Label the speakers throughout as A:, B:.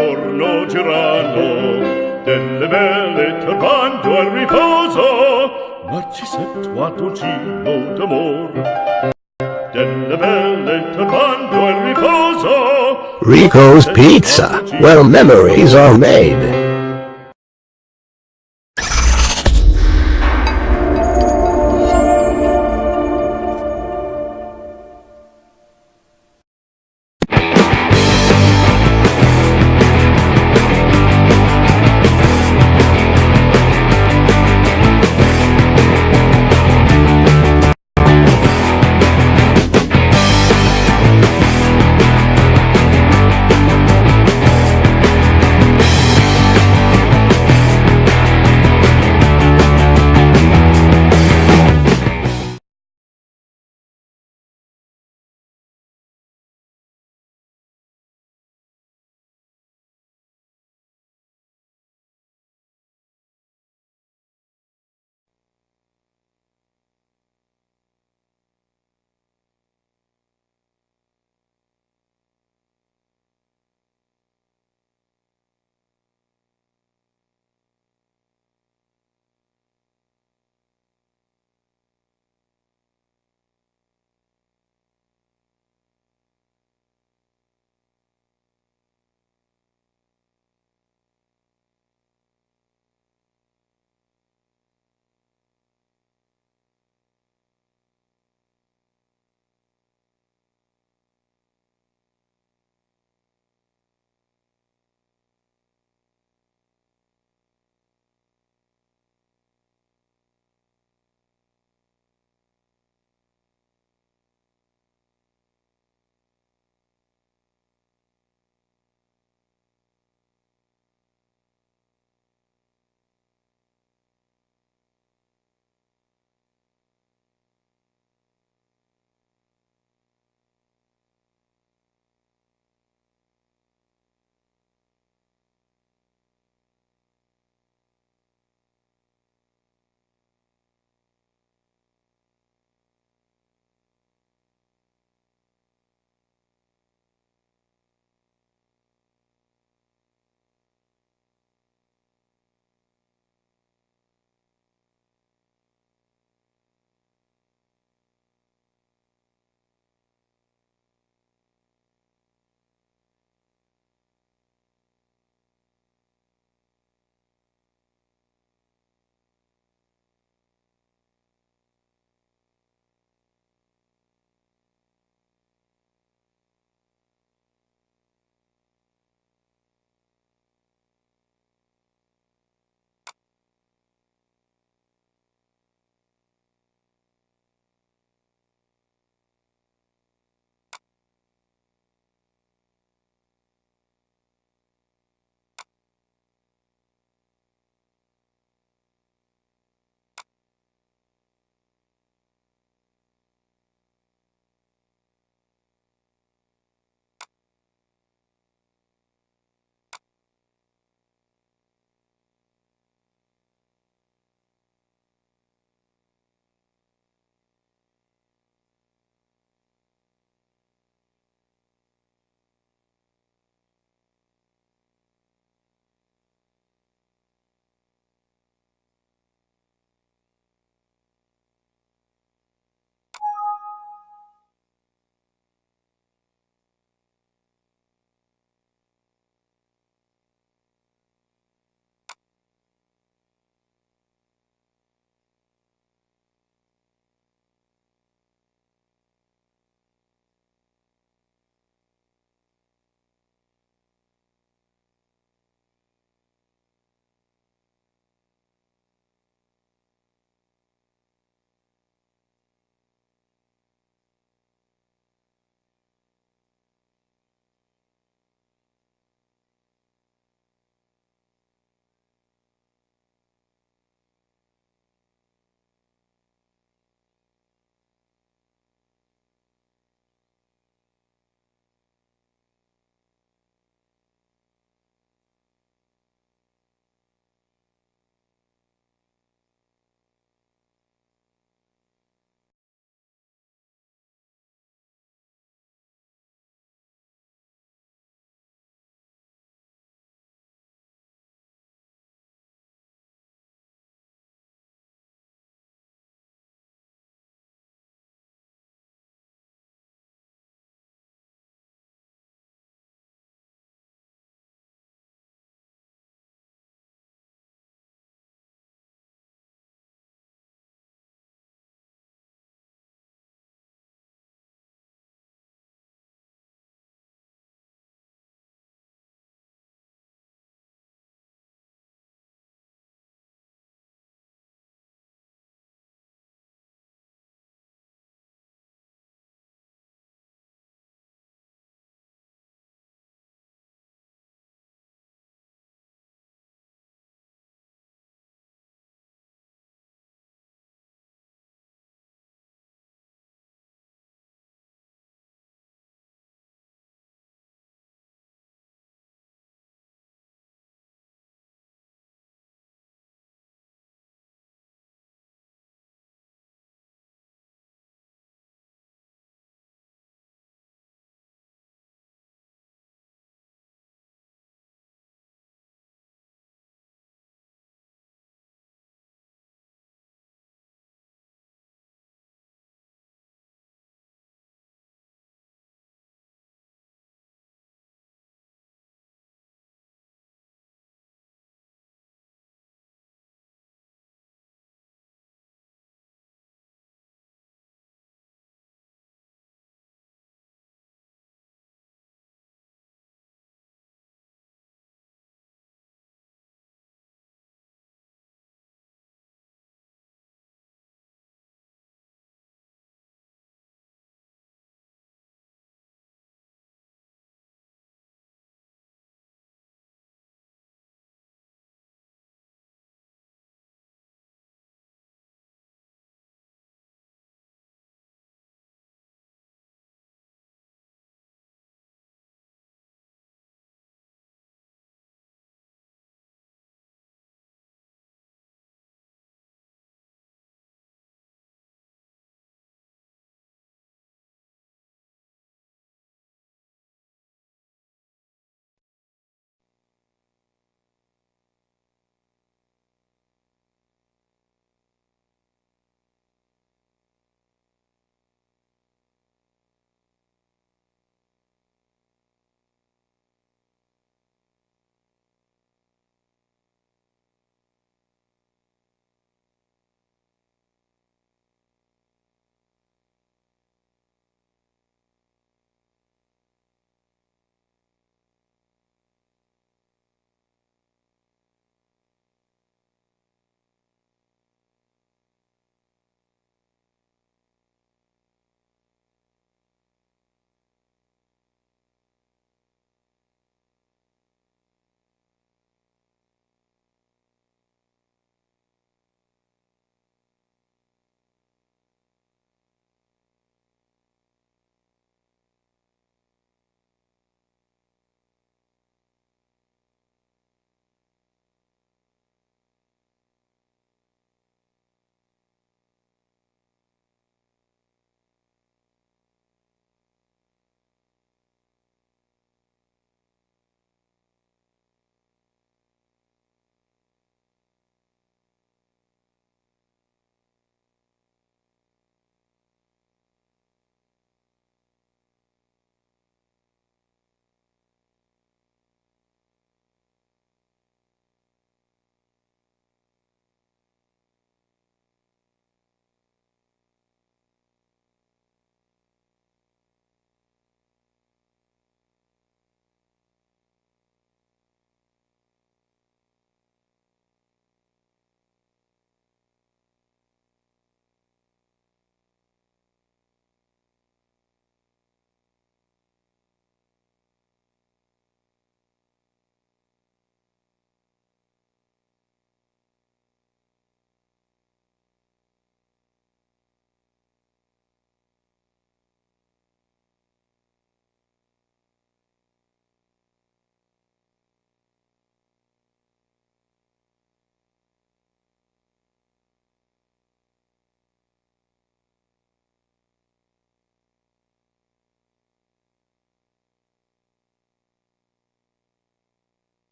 A: giorno girano, delle belle turbando al riposo, Narcisetto a dolcino d'amor. Delle belle turbando al riposo,
B: Rico's Pizza, where memories are made.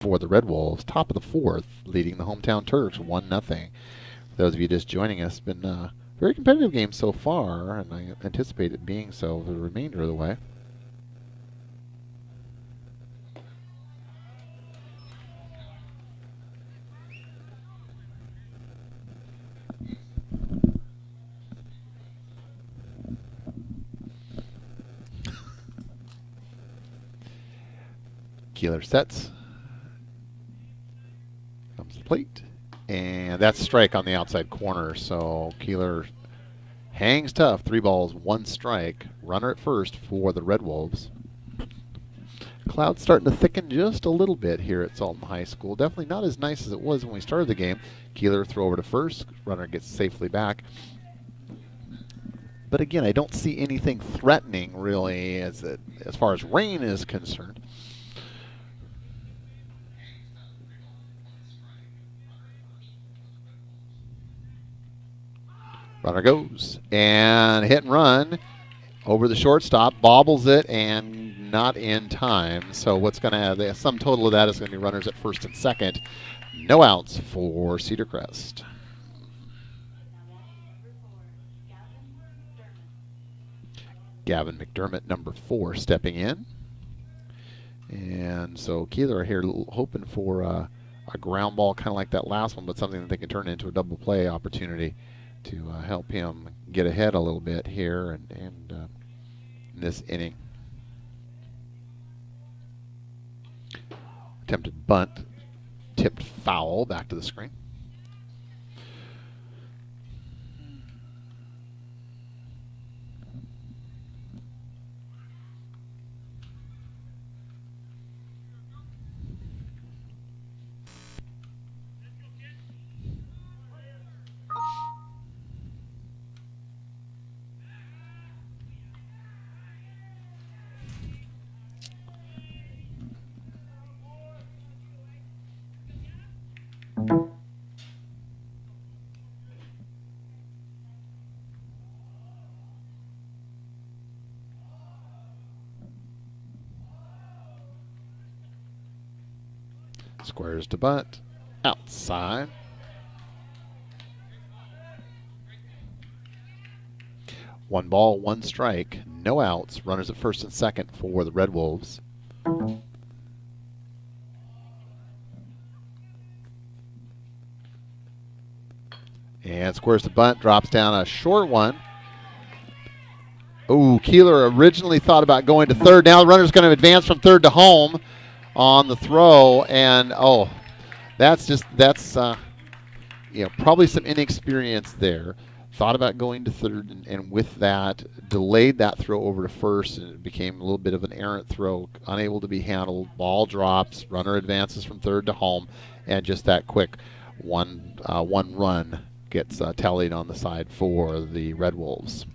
C: for the Red Wolves. Top of the fourth, leading the hometown Turks 1-0. For those of you just joining us, it's been a very competitive game so far, and I anticipate it being so for the remainder of the way. Keeler sets. Comes to the plate. And that's strike on the outside corner. So Keeler hangs tough. 3 balls, 1 strike. Runner at first for the Red Wolves. Cloud's starting to thicken just a little bit here at Sultan High School. Definitely not as nice as it was when we started the game. Keeler throw over to first. Runner gets safely back. But again, I don't see anything threatening really as far as rain is concerned. Runner goes and hit and run over the shortstop, bobbles it, and not in time. So what's going to the sum total of that is going to be runners at first and second. No outs for Cedarcrest. Gavin McDermott, number 4, stepping in. And so Keeler here hoping for a ground ball kind of like that last one, but something that they can turn into a double play opportunity to help him get ahead a little bit here and in this inning. Attempted bunt, tipped foul, back to the screen. Squares to bunt, outside. One ball, 1 strike, no outs. Runners at first and second for the Red Wolves. And squares to bunt, drops down a short one. Ooh, Keeler originally thought about going to third. Now the runner's going to advance from third to home on the throw, and that's probably some inexperience there. Thought about going to third, and with that, delayed that throw over to first, and it became a little bit of an errant throw, unable to be handled. Ball drops, runner advances from third to home, and just that quick one run gets tallied on the side for the Red Wolves.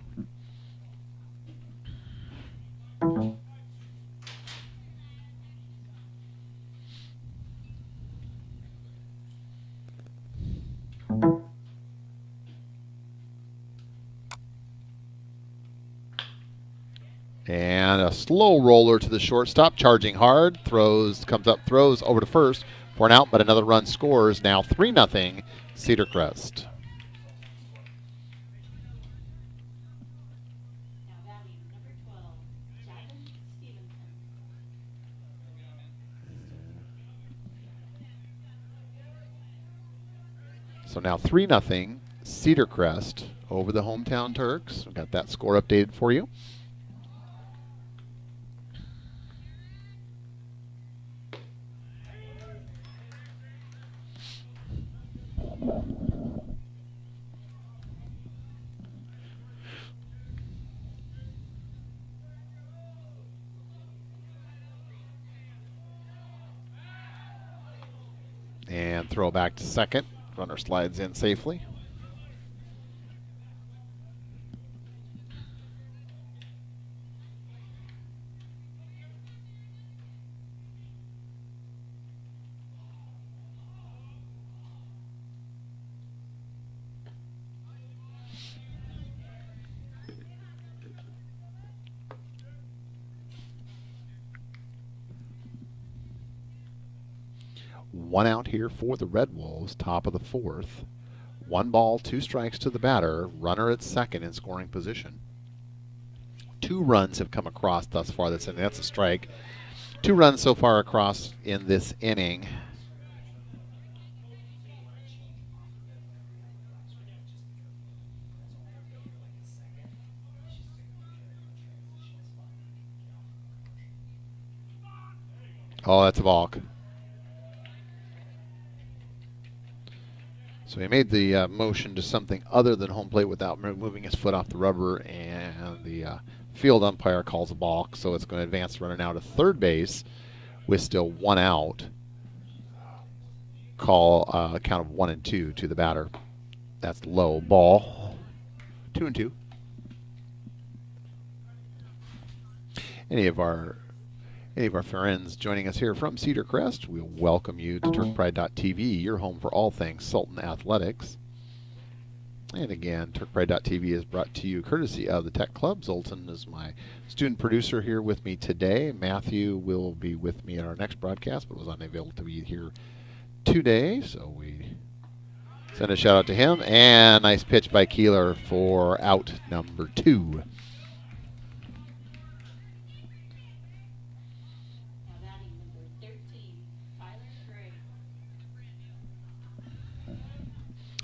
C: And a slow roller to the shortstop, charging hard, comes up, throws over to first for an out, but another run scores. Now 3-0 Cedarcrest. So now 3-0 Cedarcrest over the hometown Turks. We've got that score updated for you. And throw back to second. Runner slides in safely. One out here for the Red Wolves, top of the fourth. 1 ball, 2 strikes to the batter. Runner at second in scoring position. 2 runs have come across thus far this inning. That's a strike. 2 runs so far across in this inning. Oh, that's a balk. So he made the motion to something other than home plate without moving his foot off the rubber, and the field umpire calls a balk. So it's going to advance the runner now to third base with still 1 out. Call a count of 1-2 to the batter. That's low ball. 2-2. Any of our friends joining us here from Cedarcrest, we welcome you to TurkPride.tv, your home for all things Sultan Athletics. And again, TurkPride.tv is brought to you courtesy of the Tech Club. Sultan is my student producer here with me today. Matthew will be with me in our next broadcast, but was unable to be here today, so we send a shout out to him. And nice pitch by Keeler for out number 2.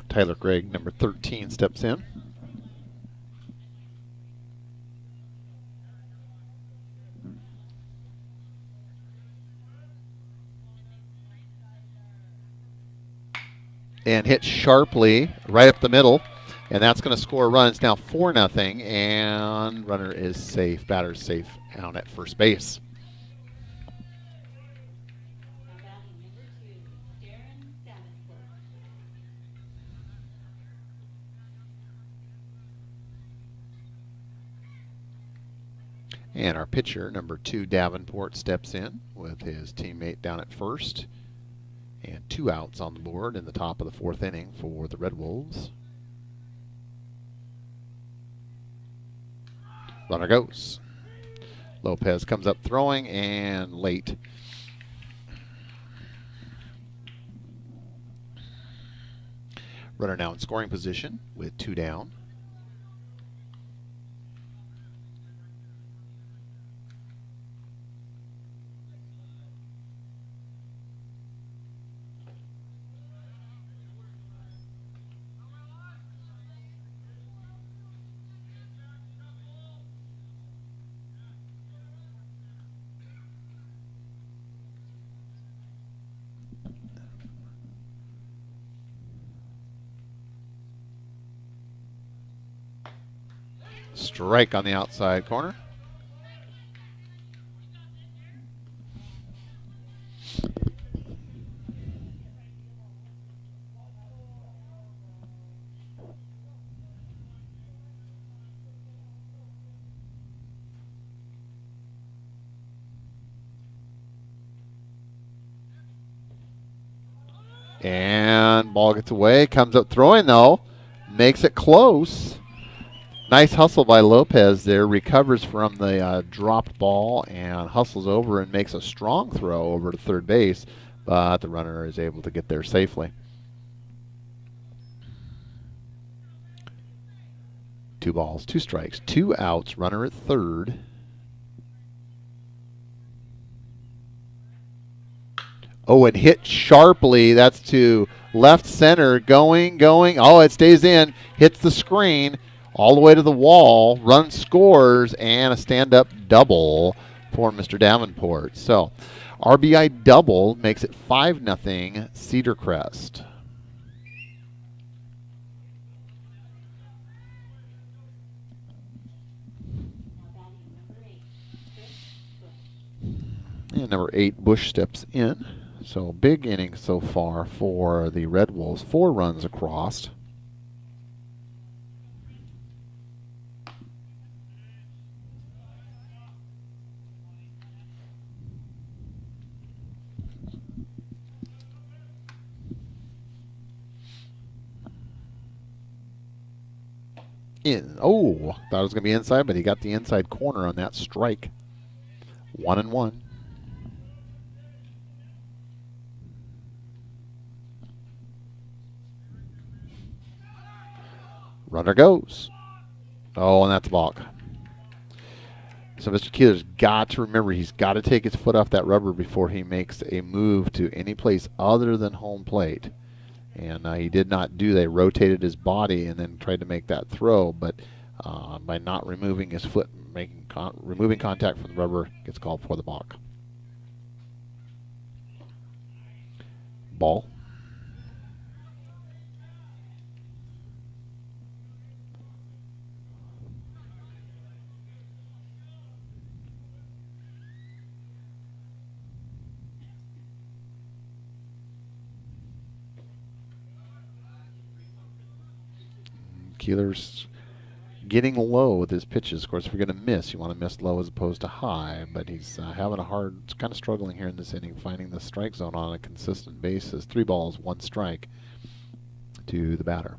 C: Tyler Gregg, number 13, steps in. And hit sharply right up the middle. And that's going to score a run. It's now 4-0. And runner is safe. Batter's safe down at first base. And our pitcher, number 2, Davenport, steps in with his teammate down at first. And 2 outs on the board in the top of the 4th inning for the Red Wolves. Runner goes. Lopez comes up throwing and late. Runner now in scoring position with 2 down. Strike on the outside corner. And ball gets away, comes up throwing though, makes it close. Nice hustle by Lopez there, recovers from the dropped ball and hustles over and makes a strong throw over to third base, but the runner is able to get there safely. 2 balls, 2 strikes, 2 outs, runner at third. Oh, and hit sharply. That's to left center, going. Oh, it stays in, hits the screen. All the way to the wall, run scores, and a stand-up double for Mr. Davenport. So, RBI double makes it 5-0 Cedarcrest. And number 8, Bush, steps in. So, big inning so far for the Red Wolves. 4 runs across. Oh, thought it was going to be inside, but he got the inside corner on that strike. 1-1. Runner goes. Oh, and that's a balk. So Mr. Keeler's got to remember he's got to take his foot off that rubber before he makes a move to any place other than home plate. And he did not do that. He rotated his body and then tried to make that throw, but by not removing his foot, removing contact from the rubber, gets called for the balk. Ball. Keeler's getting low with his pitches. Of course, if you're going to miss, you want to miss low as opposed to high. But he's having a hard, kind of struggling here in this inning, finding the strike zone on a consistent basis. 3 balls, 1 strike to the batter.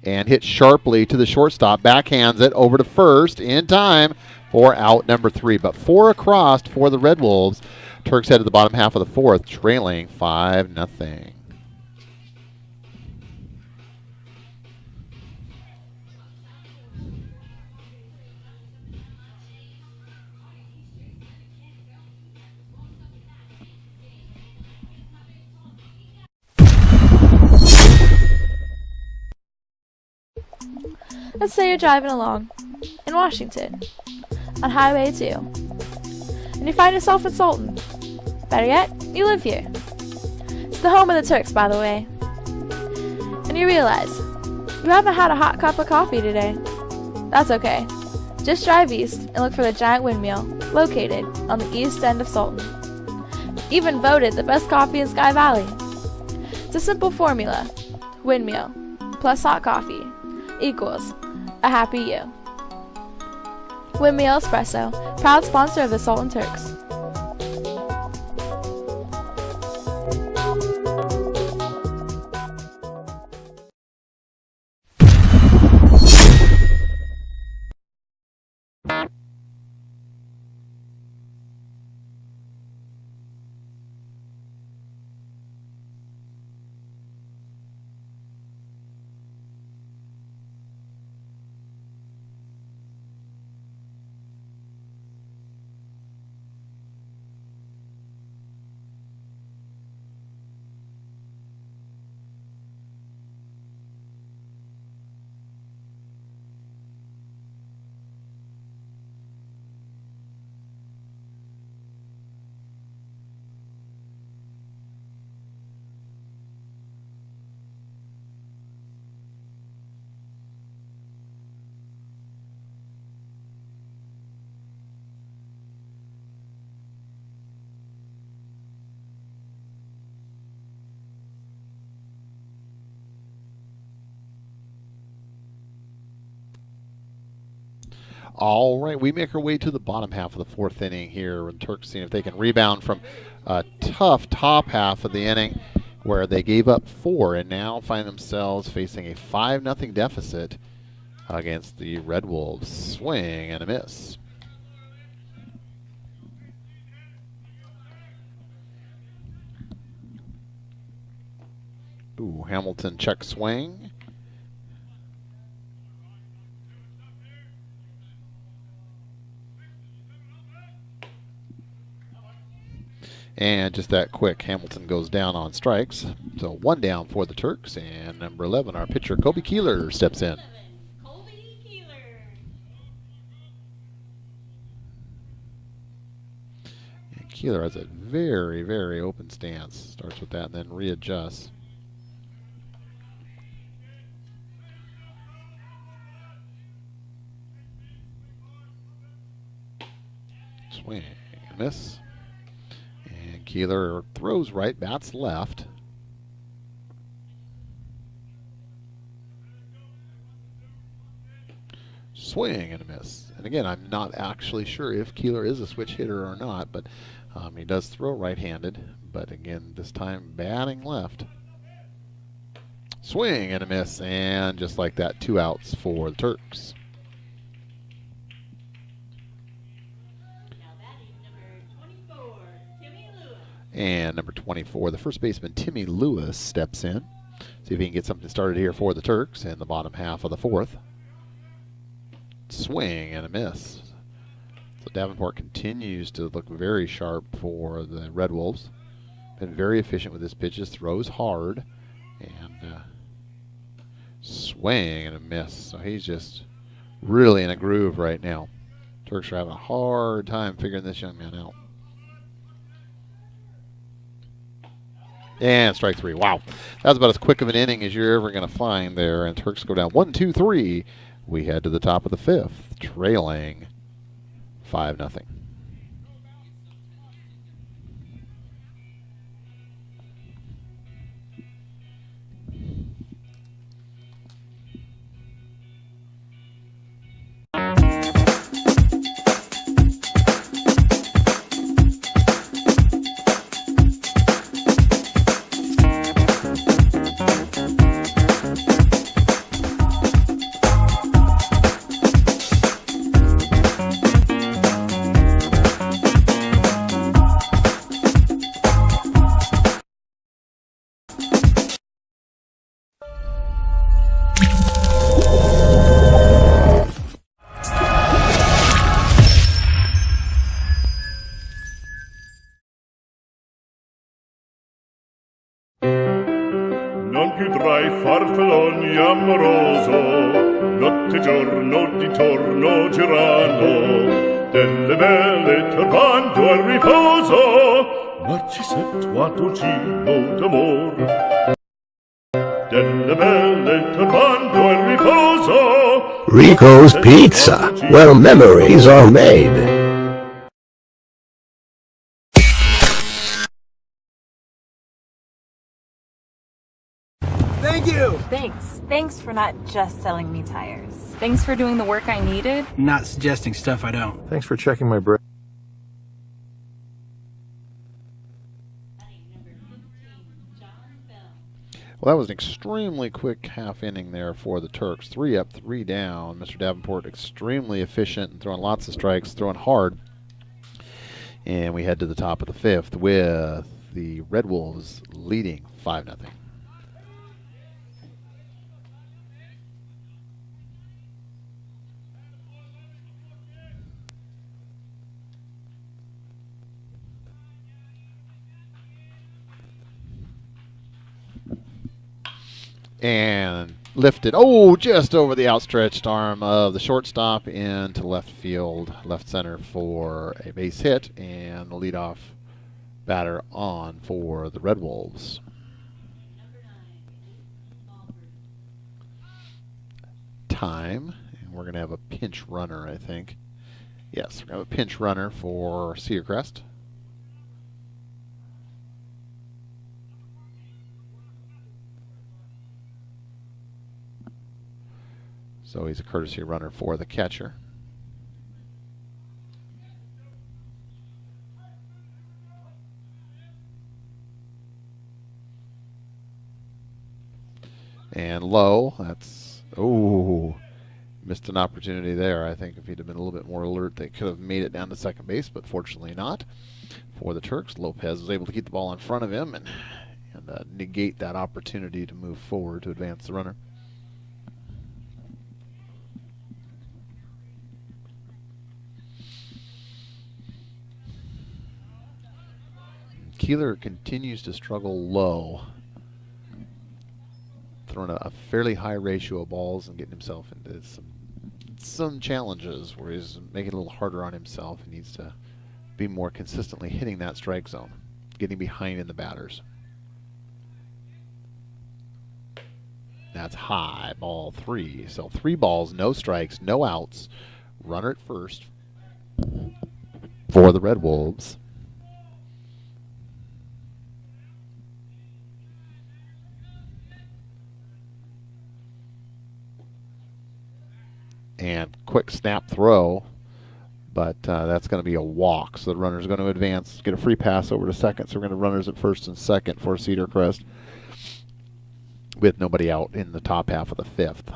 C: And hit sharply to the shortstop. Backhands it over to first in time for out number 3. But 4 across for the Red Wolves. Turks head to the bottom half of the 4th, trailing 5-0.
D: Let's say you're driving along in Washington on Highway 2 and you find yourself in Sultan. Better yet, you live here. It's the home of the Turks, by the way. And you realize you haven't had a hot cup of coffee today. That's okay. Just drive east and look for the giant windmill located on the east end of Sultan. Even voted the best coffee in Sky Valley. It's a simple formula. Windmill plus hot coffee equals a happy you. Windmill Espresso, proud sponsor of the Sultan Turks.
C: All right, we make our way to the bottom half of the 4th inning here, and Turks seeing if they can rebound from a tough top half of the inning where they gave up 4 and now find themselves facing a 5-0 deficit against the Red Wolves. Swing and a miss. Ooh, Hamilton check swing. And just that quick, Hamilton goes down on strikes. So 1 down for the Turks. And number 11, our pitcher, Kobe Keeler, steps in. And Keeler has a very, very open stance. Starts with that and then readjusts. Swing and miss. And Keeler throws right, bats left. Swing and a miss. And again, I'm not actually sure if Keeler is a switch hitter or not, but he does throw right-handed. But again, this time batting left. Swing and a miss. And just like that, 2 outs for the Turks. And number 24, the first baseman, Timmy Lewis, steps in. So See if he can get something started here for the Turks in the bottom half of the fourth. Swing and a miss. So Davenport continues to look very sharp for the Red Wolves. Been very efficient with his pitches, throws hard, and swing and a miss. So he's just really in a groove right now. Turks are having a hard time figuring this young man out. And strike three. Wow. That was about as quick of an inning as you're ever going to find there. And Turks go down 1-2-3. We head to the top of the fifth, trailing 5-0.
A: Non più tra i farfalloni amoroso, notte e giorno di torno girano, delle belle turbando al riposo, Narcisetto a dolcino d'amor. Delle belle turbando al riposo,
B: Rico's Pizza, where memories are made.
E: Thank you!
F: Thanks. Thanks for not just selling me tires. Thanks for doing the work I needed.
E: Not suggesting stuff I don't.
G: Thanks for checking my brake.
C: Well, that was an extremely quick half inning there for the Turks. 3 up, 3 down. Mr. Davenport extremely efficient and throwing lots of strikes, throwing hard. And we head to the top of the fifth with the Red Wolves leading 5-0. And lifted, just over the outstretched arm of the shortstop into left field, left center for a base hit, and the leadoff batter on for the Red Wolves. Time, and we're going to have a pinch runner, I think. Yes, we're going to have a pinch runner for Cedarcrest. So he's a courtesy runner for the catcher. And low, that's, missed an opportunity there. I think if he'd have been a little bit more alert, they could have made it down to second base, but fortunately not. For the Turks, Lopez was able to keep the ball in front of him and negate that opportunity to move forward to advance the runner. Keeler continues to struggle low, throwing a fairly high ratio of balls and getting himself into some challenges where he's making it a little harder on himself. He needs to be more consistently hitting that strike zone, getting behind in the batters. That's high, ball 3. So 3 balls, no strikes, no outs. Runner at first for the Red Wolves. And quick snap throw, but that's going to be a walk. So the runner's going to advance, get a free pass over to second. So we're going to runners at first and second for Cedarcrest with nobody out in the top half of the fifth.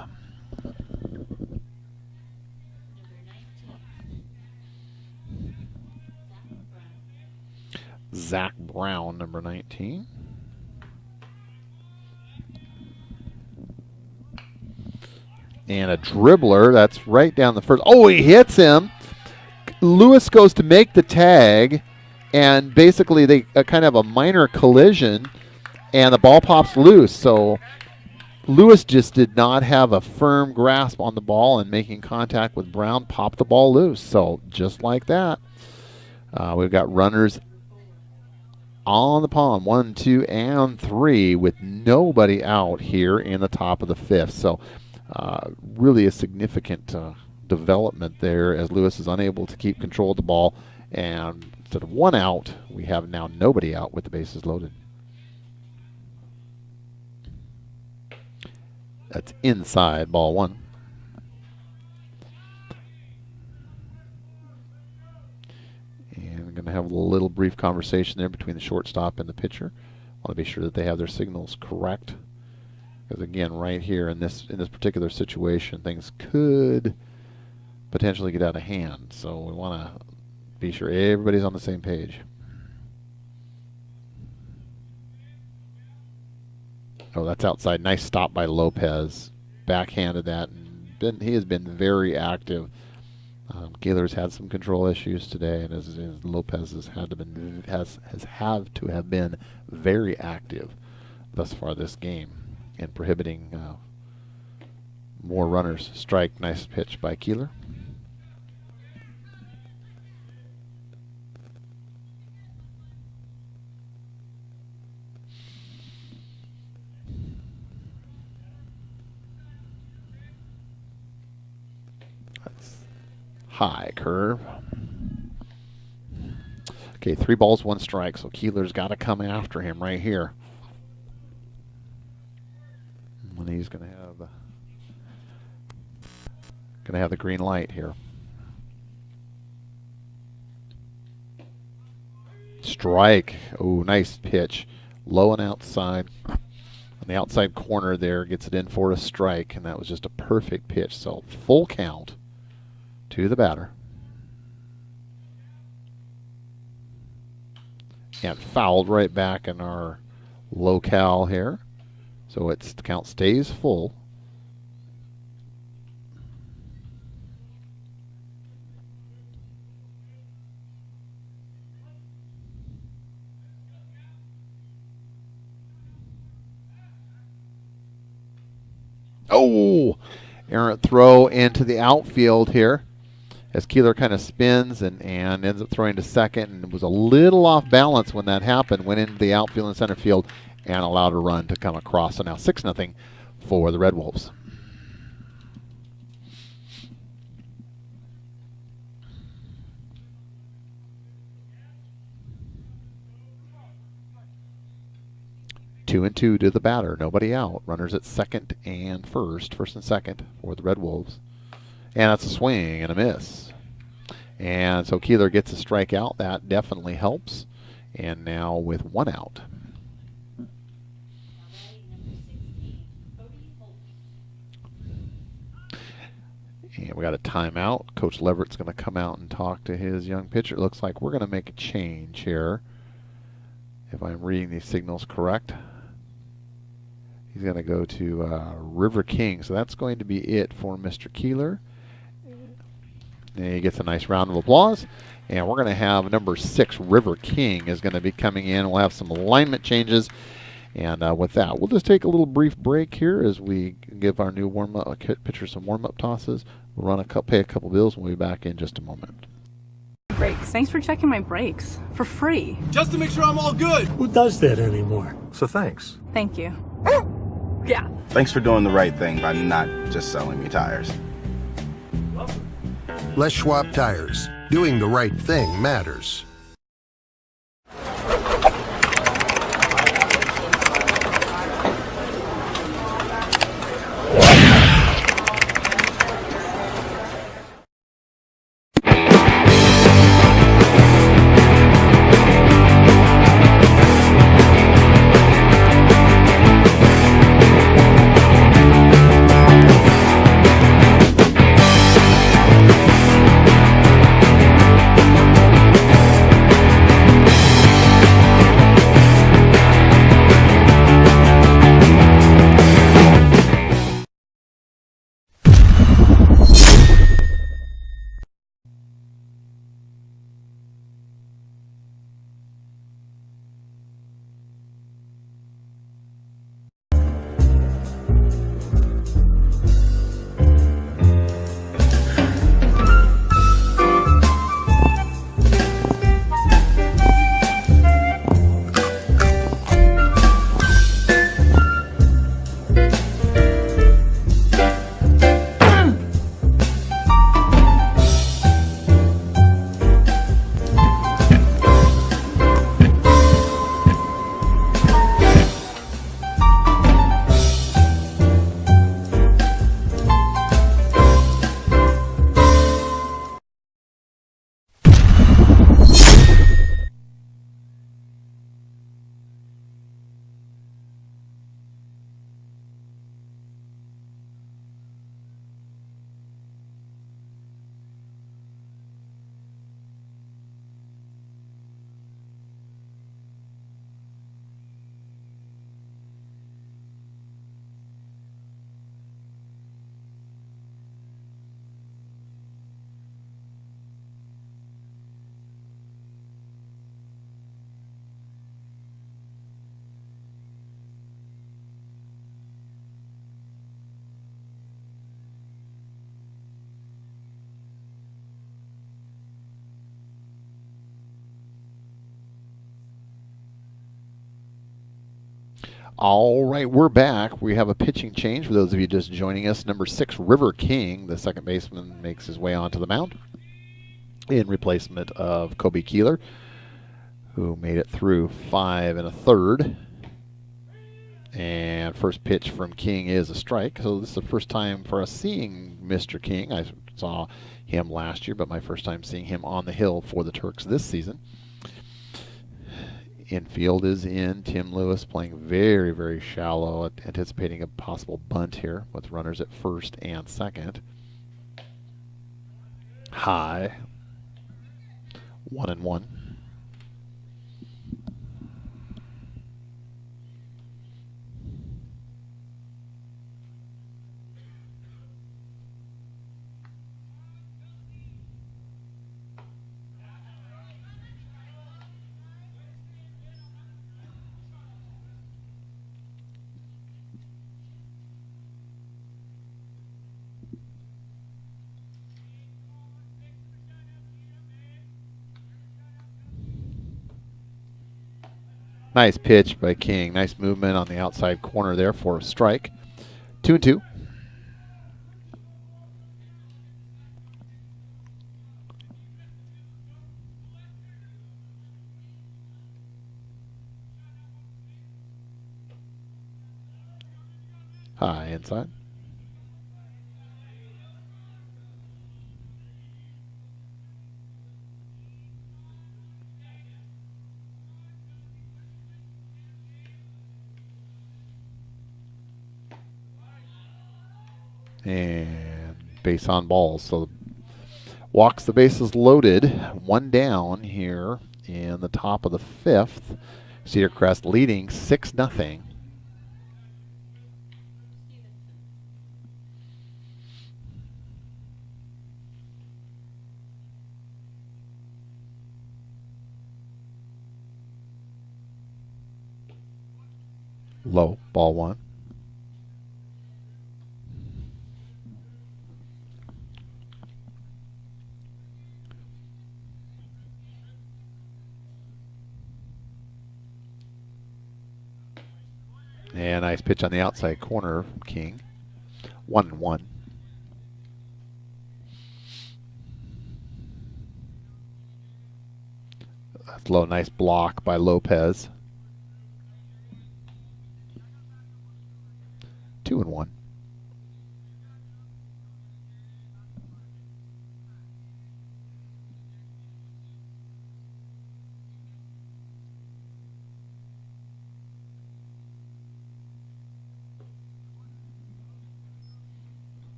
C: Zach Brown, number 19. And a dribbler. That's right down the first. Oh, he hits him. Lewis goes to make the tag, and basically they kind of a minor collision, and the ball pops loose. So Lewis just did not have a firm grasp on the ball, and making contact with Brown popped the ball loose. So just like that, we've got runners on the pond, 1, 2, and 3, with nobody out here in the top of the 5th. So really a significant development there, as Lewis is unable to keep control of the ball, and instead of 1 out, we have now nobody out with the bases loaded. That's inside ball 1. And we're going to have a little brief conversation there between the shortstop and the pitcher. Want to be sure that they have their signals correct, because again, right here in this particular situation, things could potentially get out of hand. So we want to be sure everybody's on the same page. Oh, that's outside. Nice stop by Lopez. Backhanded that, and he has been very active. Gaylor's had some control issues today, and as Lopez has had to have been very active thus far this game, and prohibiting more runners. Strike. Nice pitch by Keeler. High curve. Okay, 3 balls, 1 strike, so Keeler's got to come after him right here. And he's going to have the green light here. Strike. Oh, nice pitch. Low and outside. On the outside corner there, gets it in for a strike, and that was just a perfect pitch. So full count to the batter. And fouled right back in our locale here. So the count stays full. Oh! Errant throw into the outfield here, as Keeler kind of spins and ends up throwing to second, and was a little off balance when that happened. Went into the outfield and center field and allowed a run to come across. So now 6-0 for the Red Wolves. Two and two to the batter. Nobody out. Runners at second and first and second for the Red Wolves. And that's a swing and a miss. And so Keeler gets a strikeout. That definitely helps. And now with 1 out. And we got a timeout. Coach Leverett's going to come out and talk to his young pitcher. It looks like we're going to make a change here, if I'm reading these signals correct. He's going to go to River King. So that's going to be it for Mr. Keeler. And he gets a nice round of applause. And we're going to have number 6, River King, is going to be coming in. We'll have some alignment changes. And with that, we'll just take a little brief break here as we give our new warm-up pitcher some warm-up tosses. We'll pay a couple bills, and we'll be back in just a moment.
F: Brakes. Thanks for checking my brakes. For free.
G: Just to make sure I'm all good.
H: Who does that anymore?
G: So thanks.
F: Thank you. Yeah.
I: Thanks for doing the right thing by not just selling me tires.
J: Les Schwab Tires. Doing the right thing matters.
C: All right, we're back. We have a pitching change for those of you just joining us. Number 6, River King, the second baseman, makes his way onto the mound in replacement of Kobe Keeler, who made it through 5 1/3. And first pitch from King is a strike. So this is the first time for us seeing Mr. King. I saw him last year, but my first time seeing him on the hill for the Turks this season. Infield is in. Tim Lewis playing very, very shallow, anticipating a possible bunt here with runners at first and second. High. 1-1. Nice pitch by King. Nice movement on the outside corner there for a strike. 2-2. High inside. And base on balls. So walks, the bases loaded. 1 down here in the top of the 5th. Cedarcrest leading 6-0. Low, ball 1. And nice pitch on the outside corner from King. 1-1. That's low, nice block by Lopez. 2-1.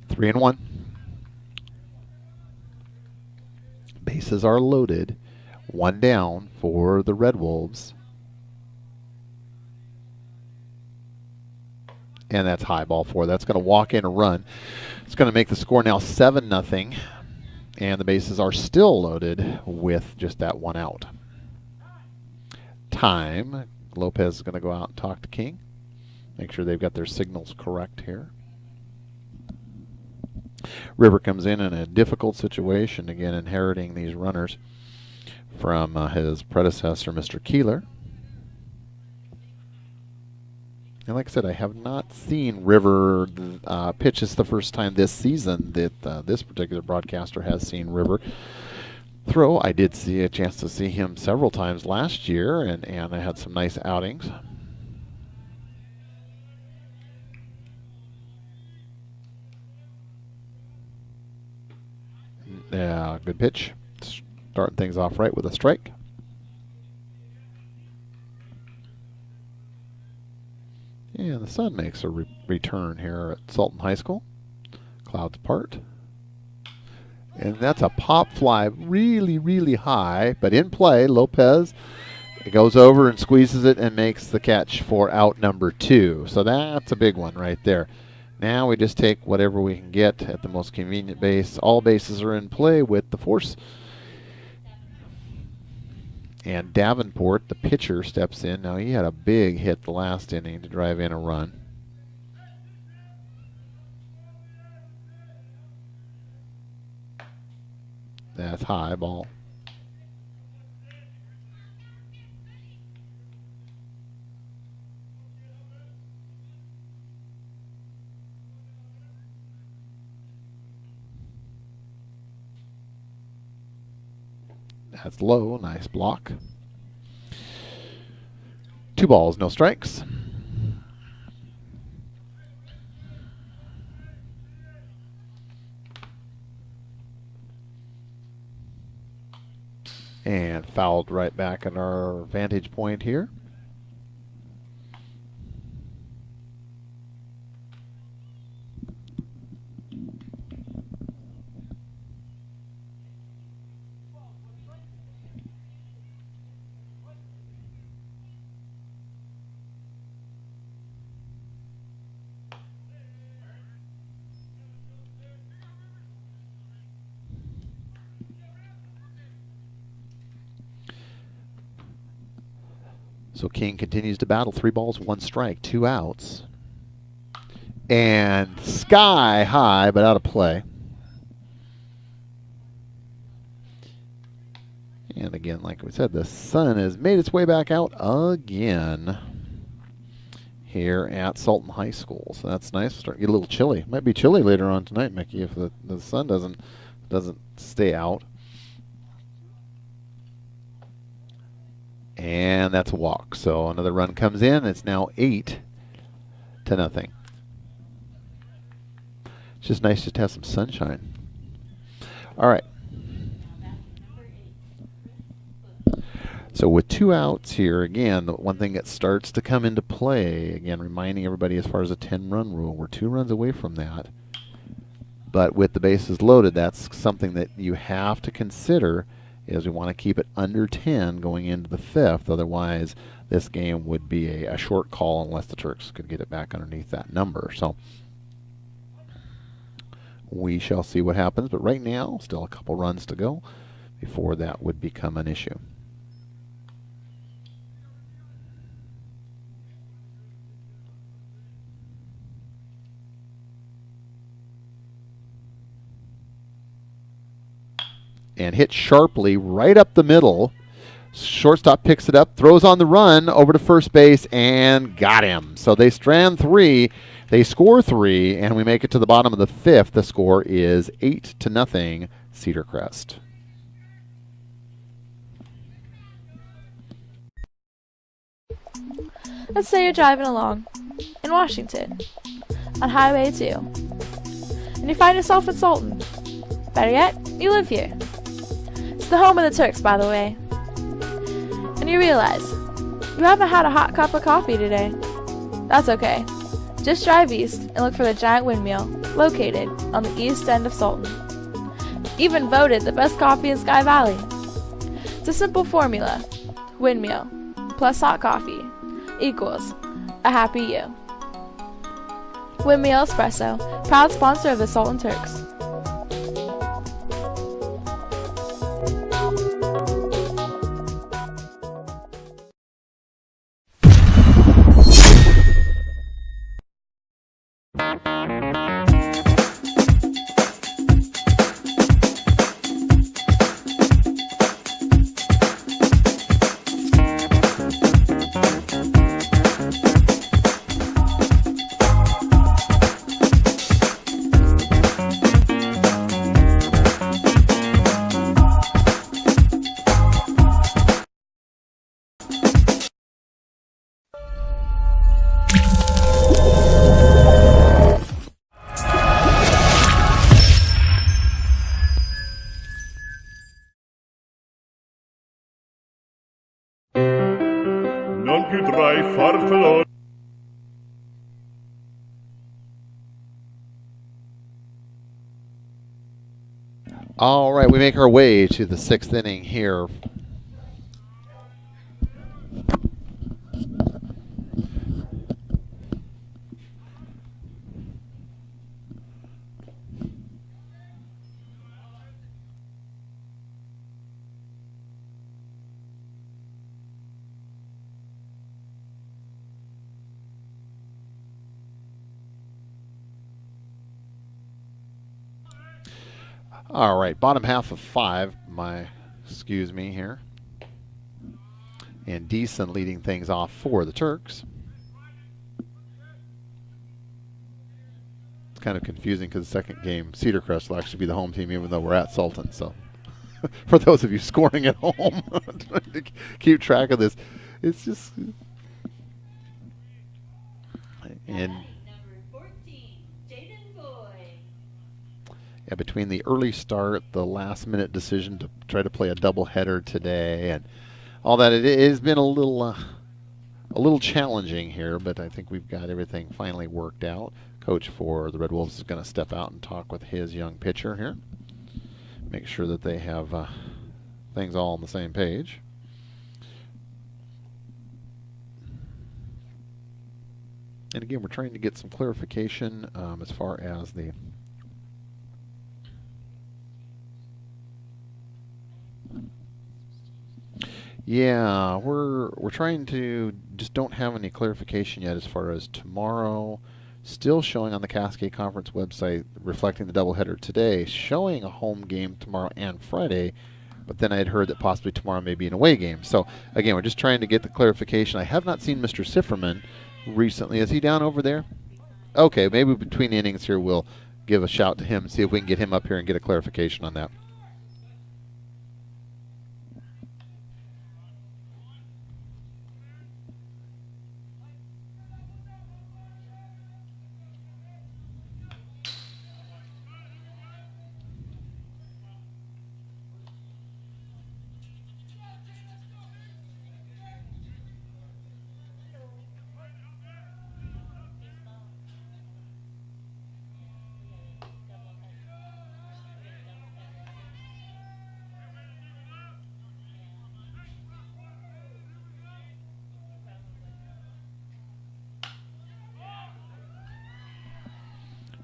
C: Three and 1. Bases are loaded. 1 down for the Red Wolves. And that's high, ball 4. That's going to walk in a run. It's going to make the score now 7-0. And the bases are still loaded with just that 1 out. Time. Lopez is going to go out and talk to King. Make sure they've got their signals correct here. River comes in a difficult situation, again inheriting these runners from his predecessor, Mr. Keeler. And like I said, I have not seen River pitch. It's the first time this season that this particular broadcaster has seen River throw. I did see a chance to see him several times last year, and I had some nice outings. Yeah, good pitch. Starting things off right with a strike. And the sun makes a return here at Sultan High School. Clouds part. And that's a pop fly, really, really high, but in play. Lopez goes over and squeezes it and makes the catch for out number 2. So that's a big one right there. Now we just take whatever we can get at the most convenient base. All bases are in play with the force. And Davenport, the pitcher, steps in. Now he had a big hit the last inning to drive in a run. That's high, ball That's low. Nice block. 2 balls, no strikes. And fouled right back at our vantage point here. So King continues to battle. 3 balls, 1 strike, 2 outs. And sky high, but out of play. And again, like we said, the sun has made its way back out again here at Sultan High School. So that's nice. Starting to get a little chilly. Might be chilly later on tonight, Mickey, if the sun doesn't stay out. And that's a walk. So another run comes in. It's now 8-0. It's just nice just to have some sunshine. All right. So with 2 outs here, again, the one thing that starts to come into play, again, reminding everybody as far as a 10-run rule, we're 2 runs away from that. But with the bases loaded, that's something that you have to consider, is we want to keep it under 10 going into the 5th. Otherwise, this game would be a short call unless the Turks could get it back underneath that number. So we shall see what happens. But right now, still a couple runs to go before that would become an issue. And hit sharply right up the middle. Shortstop picks it up, throws on the run over to first base, and got him. So they strand 3, they score 3, and we make it to the bottom of the 5th. The score is 8-0, Cedarcrest.
D: Let's say you're driving along in Washington on Highway 2, and you find yourself in Sultan. Better yet, you live here. It's the home of the Turks, by the way. And you realize you haven't had a hot cup of coffee today. That's okay. Just drive east and look for the giant windmill located on the east end of Sultan. Even voted the best coffee in Sky Valley. It's a simple formula. Windmill plus hot coffee equals a happy you. Windmill Espresso, proud sponsor of the Sultan Turks.
A: Non più tra i farfalloni.
C: All right, we make our way to the 6th inning here. All right, bottom half of 5, excuse me here. And Deason leading things off for the Turks. It's kind of confusing because the second game, Cedarcrest will actually be the home team even though we're at Sultan. So For those of you scoring at home, trying to keep track of this, it's just. And yeah, between the early start, the last-minute decision to try to play a doubleheader today, and all that, it has been a little challenging here. But I think we've got everything finally worked out. Coach for the Red Wolves is going to step out and talk with his young pitcher here. Make sure that they have things all on the same page. And again, we're trying to get some clarification as far as the yeah, we're trying to just don't have any clarification yet as far as tomorrow. Still showing on the Cascade Conference website, reflecting the doubleheader today, showing a home game tomorrow and Friday, but then I had heard that possibly tomorrow may be an away game. So again, we're just trying to get the clarification. I have not seen Mr. Sifferman recently. Is he down over there? Okay, maybe between innings here we'll give a shout to him and see if we can get him up here and get a clarification on that.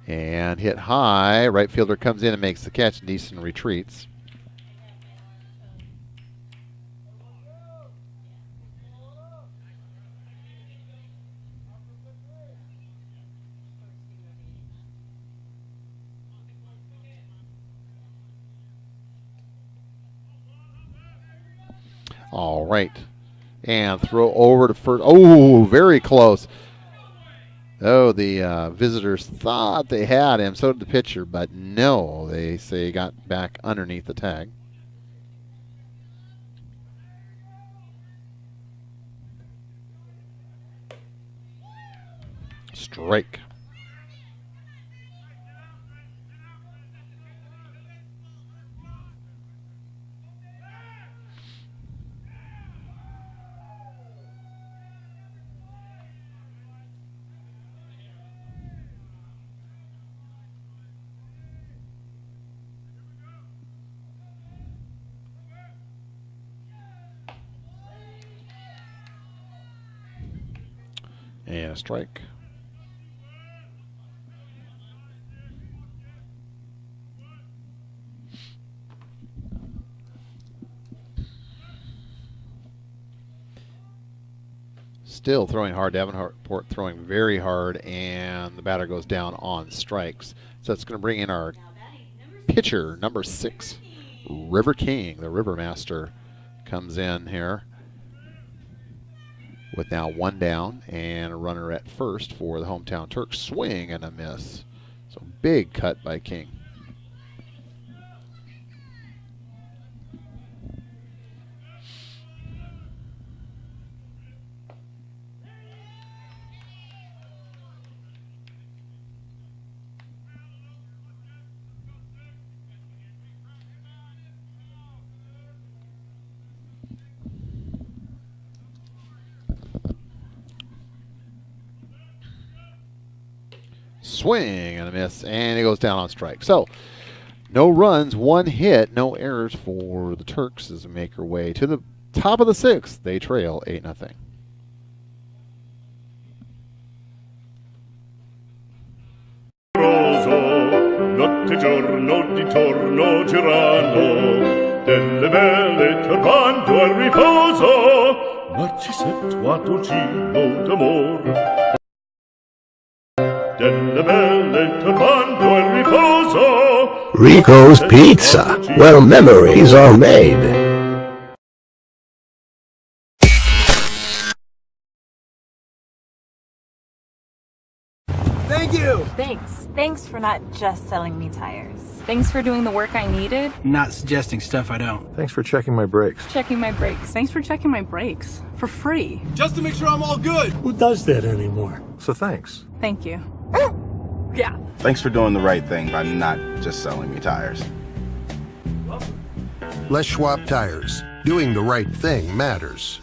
C: And hit high. Right fielder comes in and makes the catch. Neeson retreats. All right. And throw over to first. Oh, very close. Oh, the visitors thought they had him, so did the pitcher, but no, they say he got back underneath the tag. Strike. And a strike. Still throwing hard. Davenport throwing very hard, and the batter goes down on strikes. So it's going to bring in our pitcher, number 6, River King, the River Master, comes in here with now 1 down and a runner at first for the hometown Turks. Swing and a miss. So big cut by King. Swing and a miss, and it goes down on strike. So, no runs, 1 hit, no errors for the Turks as they make their way to the top of the 6th. They trail 8-0.
A: Notte giorno di torno girano, delle belle turbando al riposo, Narcisetto a Tocino d'amor. Delle belle turbando al riposo,
B: Rico's Pizza, where memories are made.
G: Thank Thank you!
F: Thanks. Thanks for not just selling me tires. Thanks for doing the work I needed.
E: Not suggesting stuff I don't.
J: Thanks for checking my brakes.
F: Checking my brakes.
H: Thanks for checking my brakes. For free.
G: Just to make sure I'm all good.
K: Who does that anymore?
J: So thanks.
H: Thank you. Yeah.
I: Thanks for doing the right thing by not just selling me tires.
J: Les Schwab Tires. Doing the right thing matters.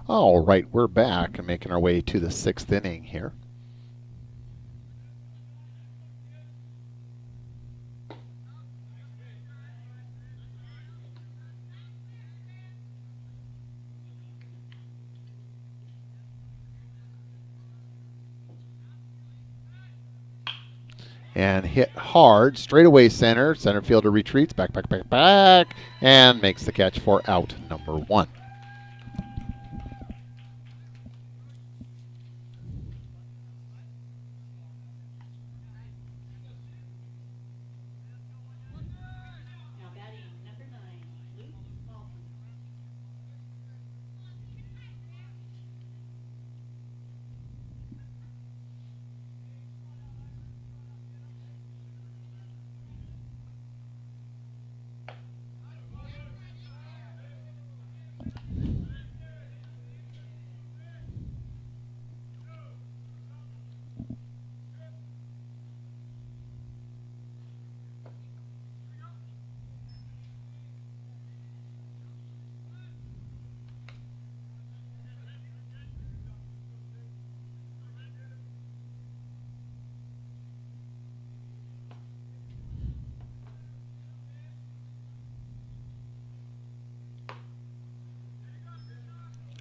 C: All right, we're back and making our way to the 6th inning here. And hit hard, straightaway center. Center fielder retreats, back, and makes the catch for out number 1.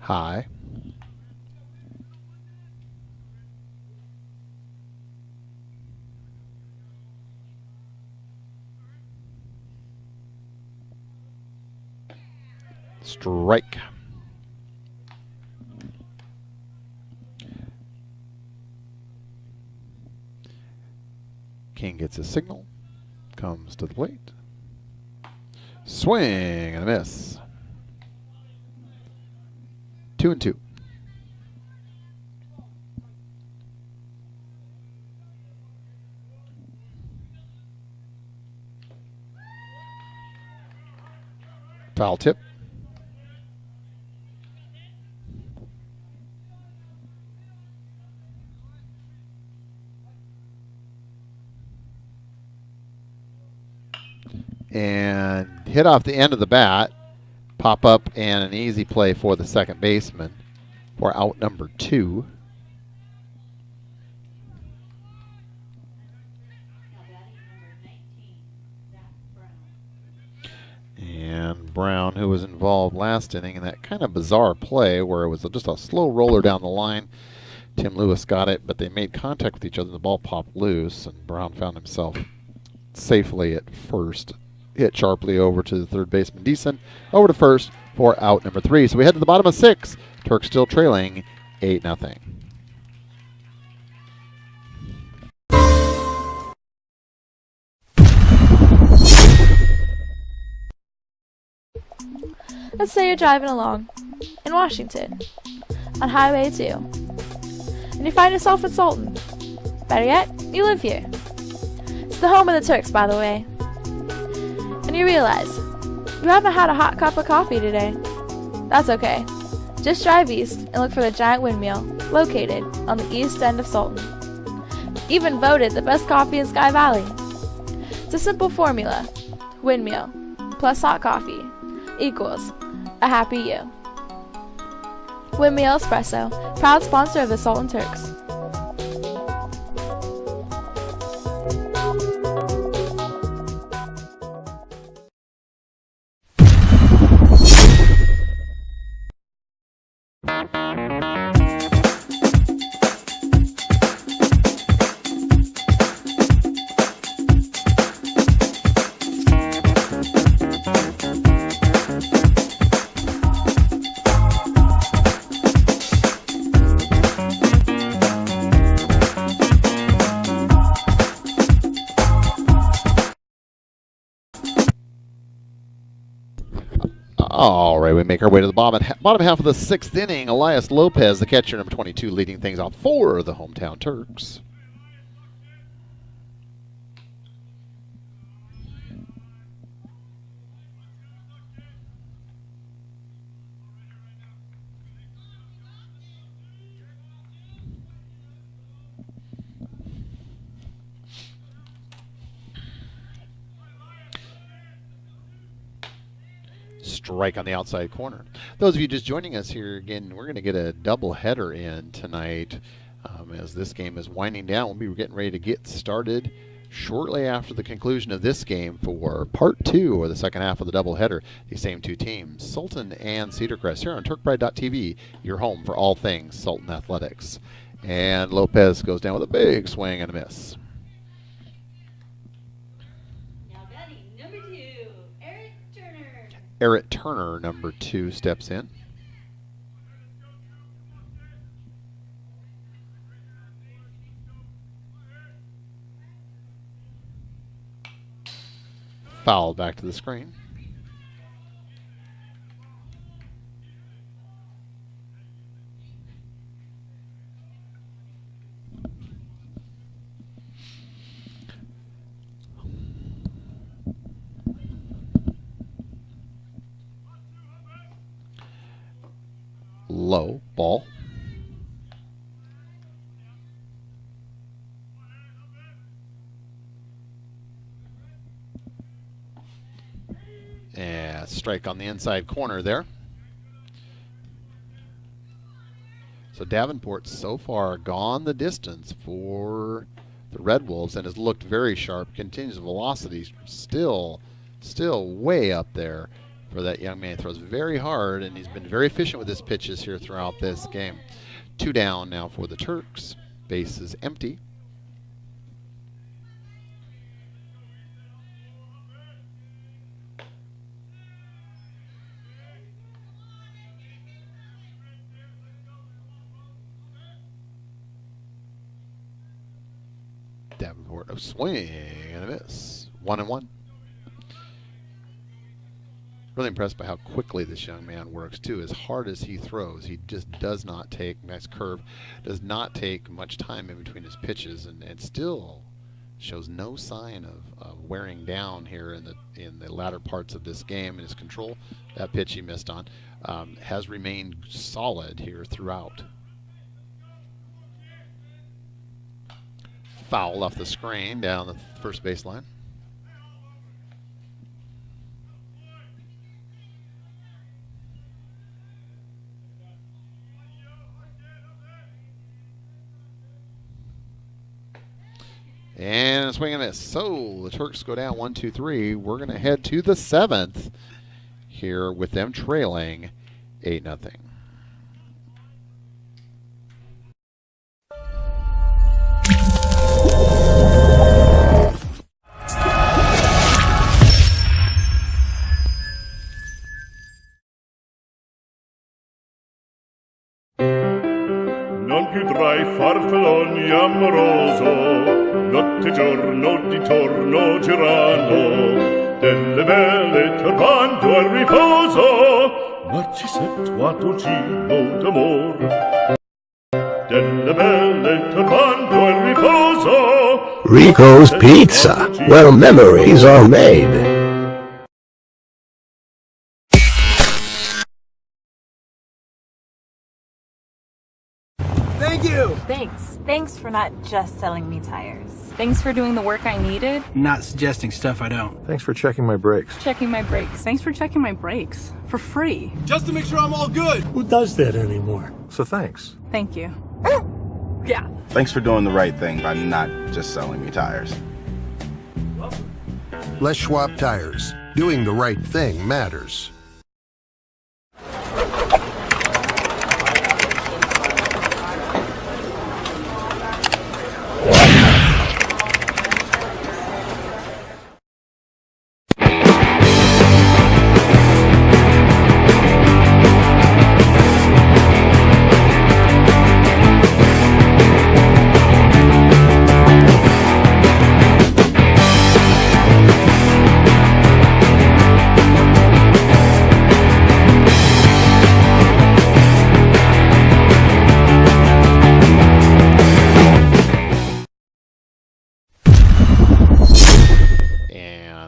C: High. Strike. King gets a signal, comes to the plate. Swing and a miss. 2-2. Foul tip. And hit off the end of the bat. Pop up and an easy play for the second baseman for out number 2. And Brown, who was involved last inning in that kind of bizarre play where it was just a slow roller down the line Tim Lewis got it, but they made contact with each other. The ball popped loose, and Brown found himself safely at first. Hit sharply over to the third baseman, Deason. Over to first for out number 3. So we head to the bottom of 6. Turks still trailing 8-0.
D: Let's say you're driving along in Washington on Highway 2, and you find yourself in Sultan. Better yet, you live here. It's the home of the Turks, by the way. And you realize you haven't had a hot cup of coffee today. That's okay. Just drive east and look for the giant windmill located on the east end of Sultan. Even voted the best coffee in Sky Valley. It's a simple formula. Windmill plus hot coffee equals a happy you. Windmill Espresso, proud sponsor of the Sultan Turks.
C: All right, we make our way to the bottom half of the 6th inning. Elias Lopez, the catcher, number 22, leading things off for the hometown Turks. Strike on the outside corner. Those of you just joining us here, again, we're going to get a double header in tonight as this game is winding down. We'll be getting ready to get started shortly after the conclusion of this game for part 2 or the second half of the double header. These same two teams, Sultan and Cedarcrest, here on TurkPride.tv, your home for all things Sultan athletics. And Lopez goes down with a big swing and a miss. Eric Turner, number 2, steps in. Foul back to the screen. Low ball. And strike on the inside corner there. So Davenport so far gone the distance for the Red Wolves and has looked very sharp. Continues velocity still way up there for that young man. He throws very hard, and he's been very efficient with his pitches here throughout this game. 2 down now for the Turks. Base is empty. Davenport, a swing and a miss. 1-1. Really impressed by how quickly this young man works too. As hard as he throws, he just does not take, nice curve, does not take much time in between his pitches, and still shows no sign of wearing down here in the latter parts of this game. In his control, that pitch he missed on, has remained solid here throughout. Foul off the screen down the first baseline. And a swing and a miss. So the Turks go down 1-2-3. We're going to head to the 7th here with them trailing 8-0.
A: non più tra i farfalloni amoroso, notte e giorno di torno girano, delle belle turbando al riposo, Narcisetto a dolcino d'amor. Delle belle turbando al riposo,
B: Rico's Pizza, where memories are made.
G: Thank you!
F: Thanks. Thanks for not just selling me tires. Thanks for doing the work I needed.
E: Not suggesting stuff I don't.
K: Thanks for checking my brakes.
F: Checking my brakes.
H: Thanks for checking my brakes. For free.
G: Just to make sure I'm all good!
L: Who does that anymore?
K: So thanks.
H: Thank you. Yeah.
I: Thanks for doing the right thing by not just selling me tires.
J: Les Schwab Tires. Doing the right thing matters.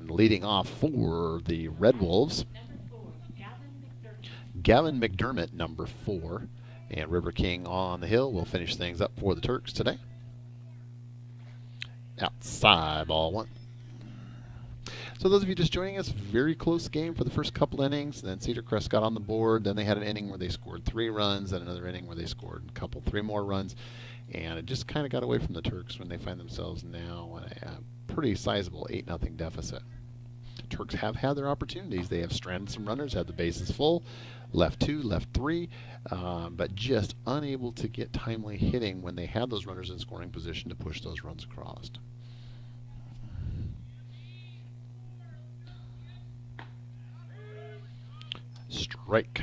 C: Leading off for the Red Wolves, Gavin McDermott, number 4. And River King on the hill will finish things up for the Turks today. Outside, ball 1. So those of you just joining us, very close game for the first couple innings. Then Cedarcrest got on the board. Then they had an inning where they scored 3 runs, then another inning where they scored a 3 more runs. And it just kind of got away from the Turks when they find themselves now in a pretty sizable 8-0 deficit. Turks have had their opportunities. They have stranded some runners, had the bases full, left 2, left 3, but just unable to get timely hitting when they had those runners in scoring position to push those runs across. Strike.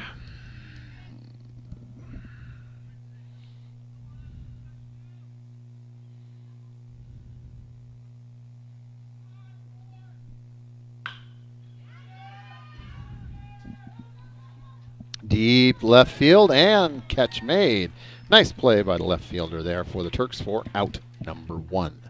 C: Deep left field and catch made. Nice play by the left fielder there for the Turks for out number 1.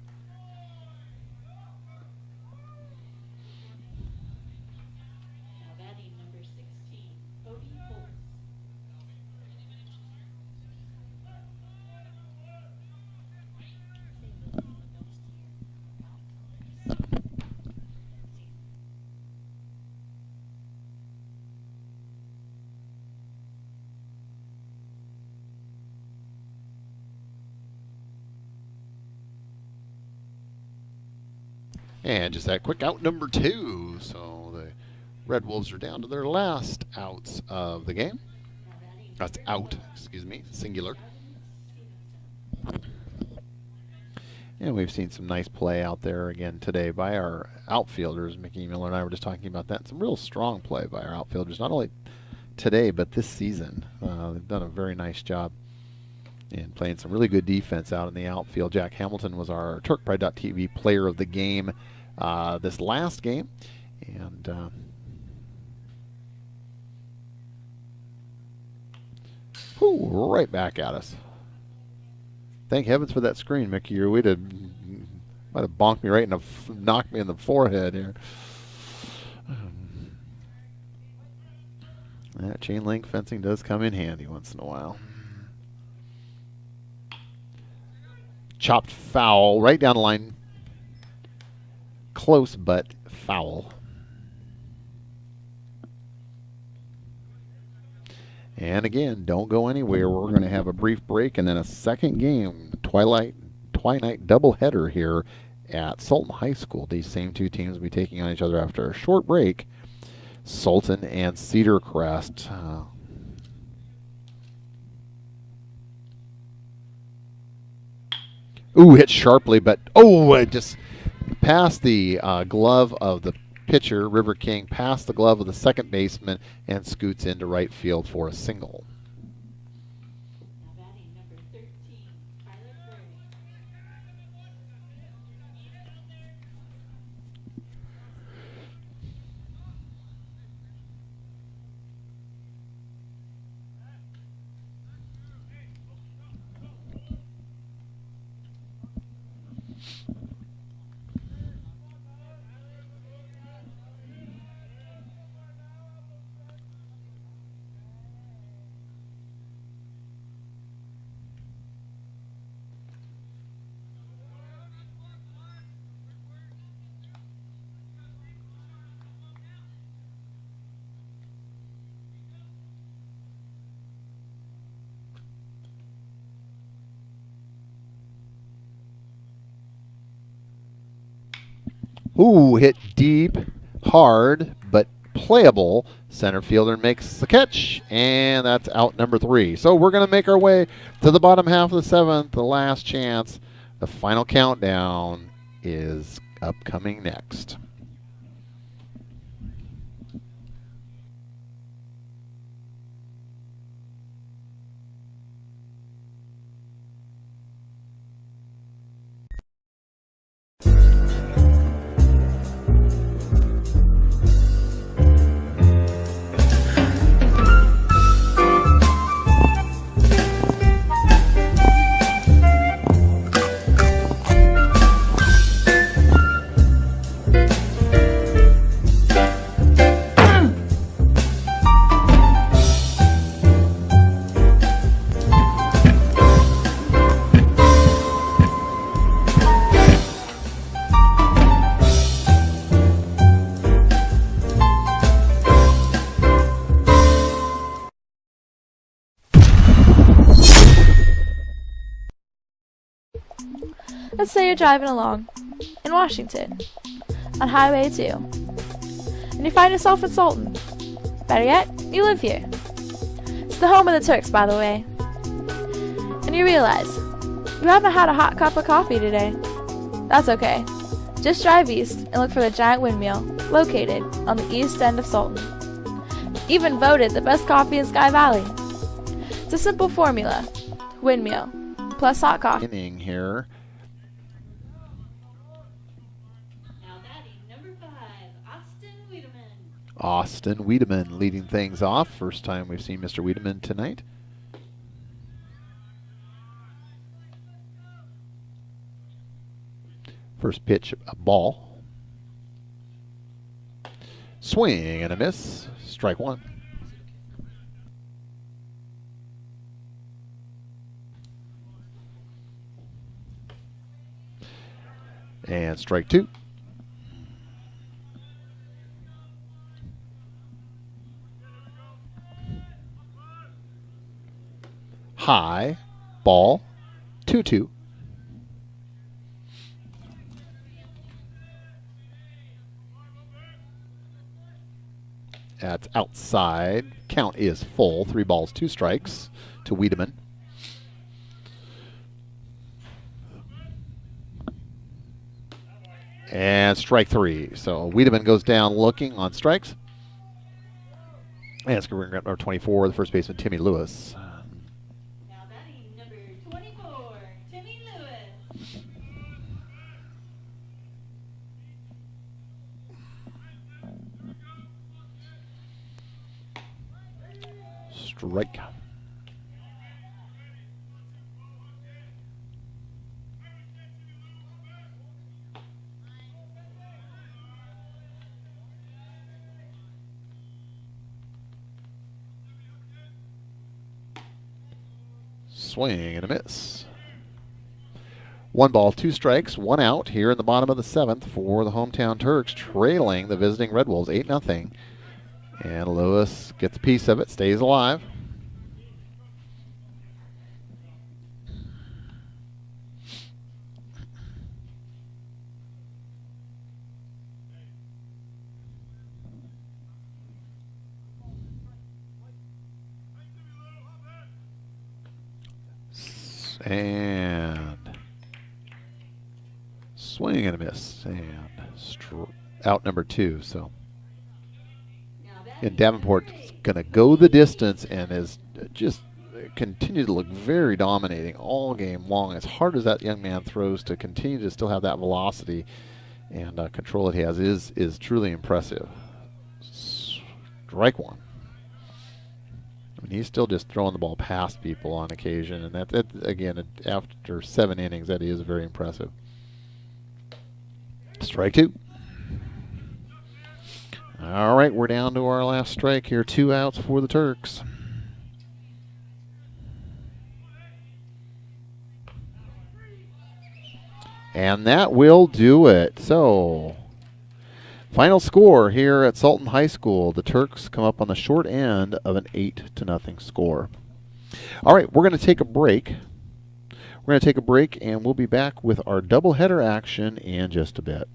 C: And just that quick out number 2. So the Red Wolves are down to their last outs of the game. That's out, excuse me, singular. And we've seen some nice play out there again today by our outfielders. Mickey Miller and I were just talking about that. Some real strong play by our outfielders, not only today but this season. They've done a very nice job in playing some really good defense out in the outfield. Jack Hamilton was our TurkPride.tv player of the game this last game. And right back at us. Thank heavens for that screen, Mickey, or might have bonked me right and knocked me in the forehead here. That chain link fencing does come in handy once in a while. Chopped foul right down the line. Close, but foul. And again, don't go anywhere. We're going to have a brief break and then a second game, twilight doubleheader here at Sultan High School. These same two teams will be taking on each other after a short break. Sultan and Cedarcrest. Hit sharply, but it just passed the glove of the pitcher, River King, past the glove of the second baseman and scoots into right field for a single. Ooh, hit deep, hard, but playable. Center fielder makes the catch, and that's out number 3. So we're going to make our way to the bottom half of the 7th, the last chance. The final countdown is upcoming next.
D: Let's say you're driving along in Washington on Highway 2, and you find yourself in Sultan. Better yet, you live here. It's the home of the Turks, by the way. And you realize you haven't had a hot cup of coffee today. That's okay. Just drive east and look for the giant windmill located on the east end of Sultan. Even voted the best coffee in Sky Valley. It's a simple formula: windmill plus hot coffee.
C: Inning here. Austin Wiedemann leading things off. First time we've seen Mr. Wiedemann tonight. First pitch, a ball. Swing and a miss. Strike 1. And strike 2. High, ball, 2-2. That's outside. Count is full. 3 balls, 2 strikes to Wiedemann. And strike 3. So Wiedemann goes down looking on strikes. And it's going to bring up number 24, the first baseman, Timmy Lewis. Strike. Swing and a miss. 1 ball, 2 strikes, 1 out here in the bottom of the 7th for the hometown Turks, trailing the visiting Red Wolves 8-0. And Lewis gets a piece of it, stays alive. And swing and a miss. And out number 2. So. And Davenport's going to go the distance and is just continue to look very dominating all game long. As hard as that young man throws, to continue to still have that velocity and control that he has is truly impressive. Strike 1. I mean, he's still just throwing the ball past people on occasion, and that again, after 7 innings, that is very impressive. Strike 2. All right, we're down to our last strike here. 2 outs for the Turks. And that will do it. So, final score here at Sultan High School. The Turks come up on the short end of an 8-0 score. All right, we're going to take a break. We're going to take a break, and we'll be back with our doubleheader action in just a bit.